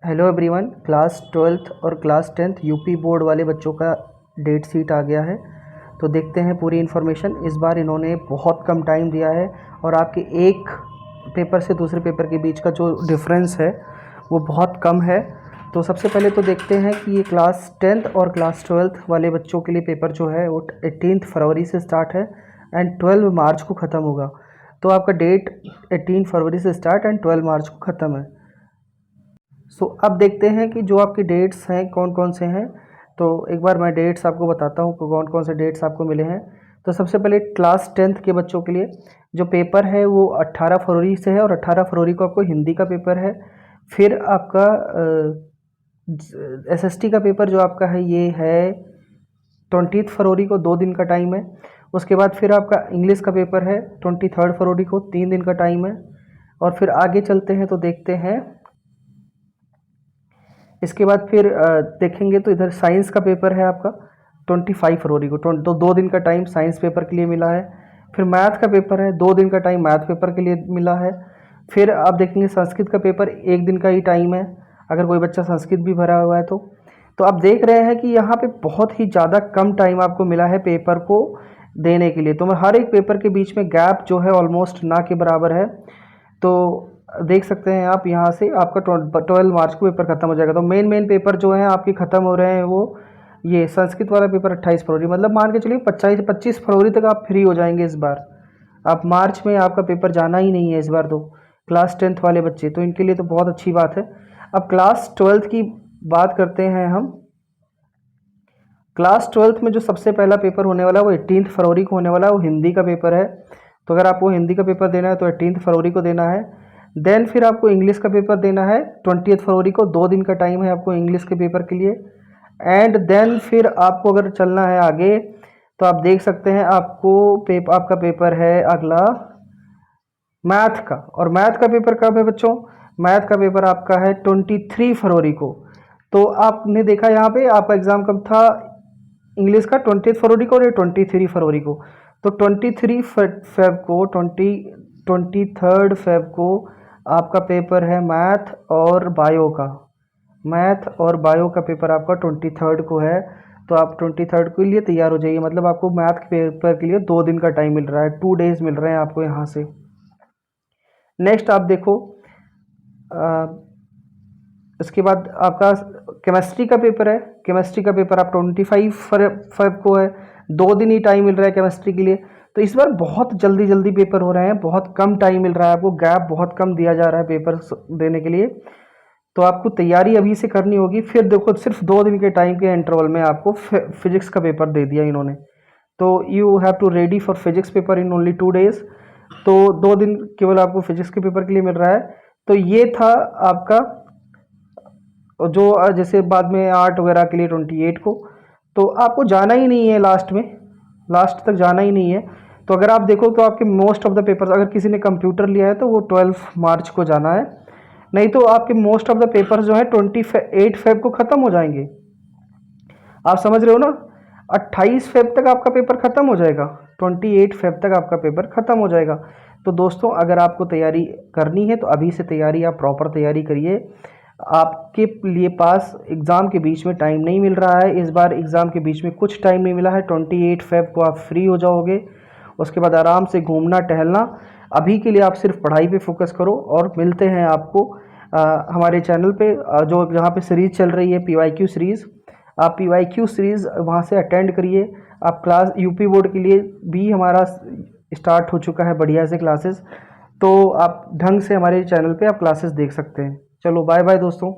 Hello everyone. Class twelfth और class tenth UP board वाले बच्चों का डेट शीट आ गया है। तो देखते हैं पूरी इन्फॉर्मेशन। इस बार इन्होंने बहुत कम टाइम दिया है और आपके एक पेपर से दूसरे पेपर के बीच का जो डिफरेंस है वो बहुत कम है। तो सबसे पहले तो देखते हैं कि ये क्लास टेंथ और क्लास ट्वेल्थ वाले बच्चों के लिए पेपर जो है वो 18 फरवरी से स्टार्ट है एंड 12 मार्च को ख़त्म होगा। तो आपका डेट 18 फरवरी से स्टार्ट एंड 12 मार्च को ख़त्म है। अब देखते हैं कि जो आपके डेट्स हैं कौन कौन से हैं। तो एक बार मैं डेट्स आपको बताता हूँ कि कौन कौन से डेट्स आपको मिले हैं। तो सबसे पहले क्लास टेंथ के बच्चों के लिए जो पेपर है वो 18 फरवरी से है और 18 फरवरी को आपको हिंदी का पेपर है। फिर आपका एसएसटी का पेपर जो आपका है ये है 20 फरवरी को, 2 दिन का टाइम है। उसके बाद फिर आपका इंग्लिश का पेपर है 23 फरवरी को, 3 दिन का टाइम है। और फिर आगे चलते हैं तो देखते हैं इसके बाद फिर देखेंगे तो इधर साइंस का पेपर है आपका 25 फरवरी को, तो 2 दिन का टाइम साइंस पेपर के लिए मिला है। फिर मैथ का पेपर है, 2 दिन का टाइम मैथ पेपर के लिए मिला है। फिर आप देखेंगे संस्कृत का पेपर 1 दिन का ही टाइम है, अगर कोई बच्चा संस्कृत भी भरा हुआ है तो आप देख रहे हैं कि यहाँ पे बहुत ही ज़्यादा कम टाइम आपको मिला है पेपर को देने के लिए। तो मैं हर एक पेपर के बीच में गैप जो है ऑलमोस्ट ना के बराबर है। तो देख सकते हैं आप यहाँ से आपका 12 मार्च को पेपर खत्म हो जाएगा। तो मेन पेपर जो है आपके ख़त्म हो रहे हैं वो ये संस्कृत वाला पेपर 28 फरवरी, मतलब मान के चलिए 25 फरवरी तक आप फ्री हो जाएंगे इस बार। आप मार्च में आपका पेपर जाना ही नहीं है इस बार। तो क्लास टेंथ वाले बच्चे तो इनके लिए तो बहुत अच्छी बात है। अब क्लास ट्वेल्थ की बात करते हैं हम। क्लास ट्वेल्थ में जो सबसे पहला पेपर होने वाला है वो 18 फरवरी को होने वाला है, वो हिंदी का पेपर है। तो अगर आपको हिंदी का पेपर देना है तो 18 फरवरी को देना है। देन फिर आपको इंग्लिश का पेपर देना है 20 फरवरी को, 2 दिन का टाइम है आपको इंग्लिश के पेपर के लिए। एंड देन फिर आपको अगर चलना है आगे तो आप देख सकते हैं आपका पेपर है अगला मैथ का। और मैथ का पेपर कब है बच्चों? मैथ का पेपर आपका है 23 फरवरी को। तो आपने देखा यहाँ पे आपका एग्ज़ाम कब था इंग्लिश का? 20 फरवरी को और 23 फरवरी को। तो 23 फेब को 23 फेब को आपका पेपर है मैथ और बायो का। मैथ और बायो का पेपर आपका 23 को है। तो आप 23 के लिए तैयार हो जाइए, मतलब आपको मैथ के पेपर के लिए 2 दिन का टाइम मिल रहा है, 2 डेज मिल रहे हैं आपको यहाँ से। नेक्स्ट आप देखो इसके बाद आपका केमिस्ट्री का पेपर है। केमिस्ट्री का पेपर आप 25 फेब को है, 2 दिन ही टाइम मिल रहा है केमिस्ट्री के लिए। तो इस बार बहुत जल्दी जल्दी पेपर हो रहे हैं, बहुत कम टाइम मिल रहा है आपको, गैप बहुत कम दिया जा रहा है पेपर देने के लिए। तो आपको तैयारी अभी से करनी होगी। फिर देखो सिर्फ 2 दिन के टाइम के इंटरवल में आपको फिजिक्स का पेपर दे दिया इन्होंने। तो you have to ready for physics paper in only 2 days. तो 2 दिन केवल आपको फिजिक्स के पेपर के लिए मिल रहा है। तो ये था आपका जो जैसे बाद में आर्ट वगैरह के लिए 28 को। तो आपको जाना ही नहीं है लास्ट में, लास्ट तक जाना ही नहीं है। तो अगर आप देखो तो आपके मोस्ट ऑफ द पेपर्स, अगर किसी ने कंप्यूटर लिया है तो वो 12 मार्च को जाना है, नहीं तो आपके मोस्ट ऑफ द पेपर्स जो है 28 फेब को ख़त्म हो जाएंगे। आप समझ रहे हो ना? 28 फेब तक आपका पेपर ख़त्म हो जाएगा, 28 फेब तक आपका पेपर ख़त्म हो जाएगा। तो दोस्तों अगर आपको तैयारी करनी है तो अभी से तैयारी, आप प्रॉपर तैयारी करिए। आपके लिए पास एग्ज़ाम के बीच में टाइम नहीं मिल रहा है, इस बार एग्ज़ाम के बीच में कुछ टाइम नहीं मिला है। 28 फेब को आप फ्री हो जाओगे, उसके बाद आराम से घूमना टहलना। अभी के लिए आप सिर्फ पढ़ाई पे फोकस करो और मिलते हैं आपको हमारे चैनल पे जो जहाँ पे सीरीज़ चल रही है PYQ सीरीज़। आप PYQ सीरीज़ वहाँ से अटेंड करिए। आप क्लास यूपी बोर्ड के लिए भी हमारा स्टार्ट हो चुका है बढ़िया से क्लासेस। तो आप ढंग से हमारे चैनल पे आप क्लासेस देख सकते हैं। चलो बाय बाय दोस्तों।